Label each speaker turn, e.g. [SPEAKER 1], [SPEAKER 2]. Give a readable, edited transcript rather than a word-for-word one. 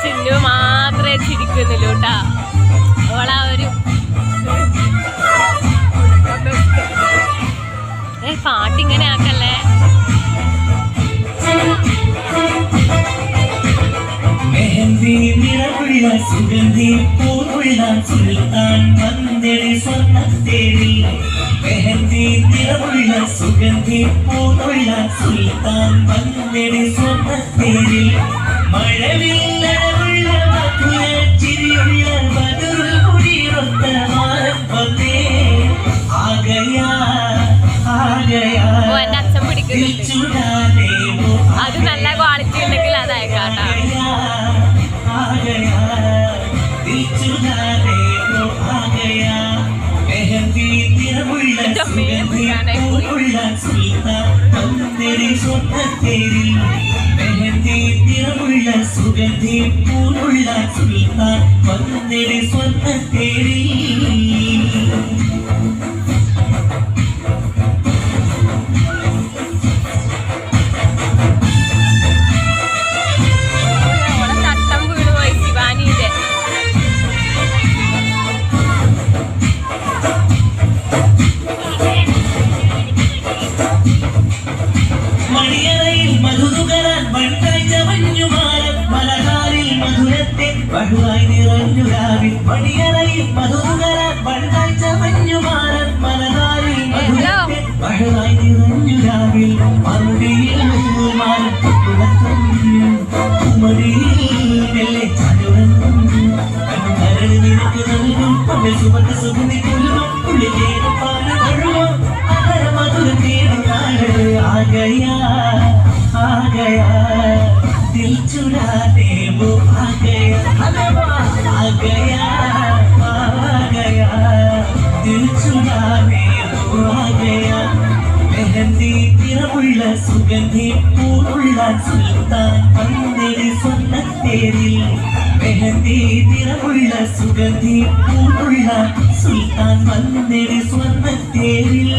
[SPEAKER 1] ചിന്നു മാത്രമേ ചിരിക്കുന്നില്ല കേട്ടാ. അവളാ ഒരു പാട്ടിങ്ങനെ ആക്കല്ലേ.
[SPEAKER 2] മെഹന്തി നിറമുള്ള സുഗന്ധി പൂവുള്ള സുൽത്താൻ വന്നെടി സ്വർണ്ണത്തേരിൽ. മെഹന്തി നിറമുള്ള സുഗന്ധി പൂവുള്ള സുൽത്താൻ വന്നെടി സ്വർണ്ണത്തേരിൽ. മഴവില്ലഴകുള്ള മധുര ചിരിയുള്ള മധുര കുടിയൊത്ത മാനം വന്നേ. ആകയാ ആകയാ
[SPEAKER 1] അത് നല്ല ക്വാളിറ്റി ഉണ്ടെങ്കിൽ അത് അയക്കാട്ടാ.
[SPEAKER 2] മെഹന്തി നിറമുള്ള സുഗന്ധി പൂനുള്ള സുൽത്താൻ വന്നെടി സ്വർണ്ണത്തേരി. മണിയറയിൽ മധുനുകരാൻ മൺകാഴ്ച മഞ്ഞുമാരൻ മലകാലിൽ മധുരത്തെ വഴുവായി നിറഞ്ഞു രാവിൽ. മണിയറയിൽ മധുനുകരാൻ മൺകാഴ്ച മഞ്ഞുമാരൻ മലകാലിൽ മധുരത്തെ വഴുവായി നിറഞ്ഞു രാവിൽ. മറുപടിയിൽ മാനം കുമരിയിൽ മെല്ലെ ചാടുറങ്ങും കരട് നിനക്ക് നൽകും പകൽ സുമന്ന സുഗന്ധി കുലുകും ഉള്ളിലേറും പാല് കഴുകും അകര മധുര തേടും നാട്. आ गया दिल चुराने वो आ गया दिल चुराने वो आ गया. മെഹന്തി നിറമുള്ള സുഗന്ധി പൂവുള്ള സുൽത്താൻ വന്നെടി സ്വർണ്ണത്തേരിൽ. മെഹന്തി നിറമുള്ള സുഗന്ധി പൂവുള്ള സുൽത്താൻ വന്നെടി സ്വർണ്ണത്തേരിൽ.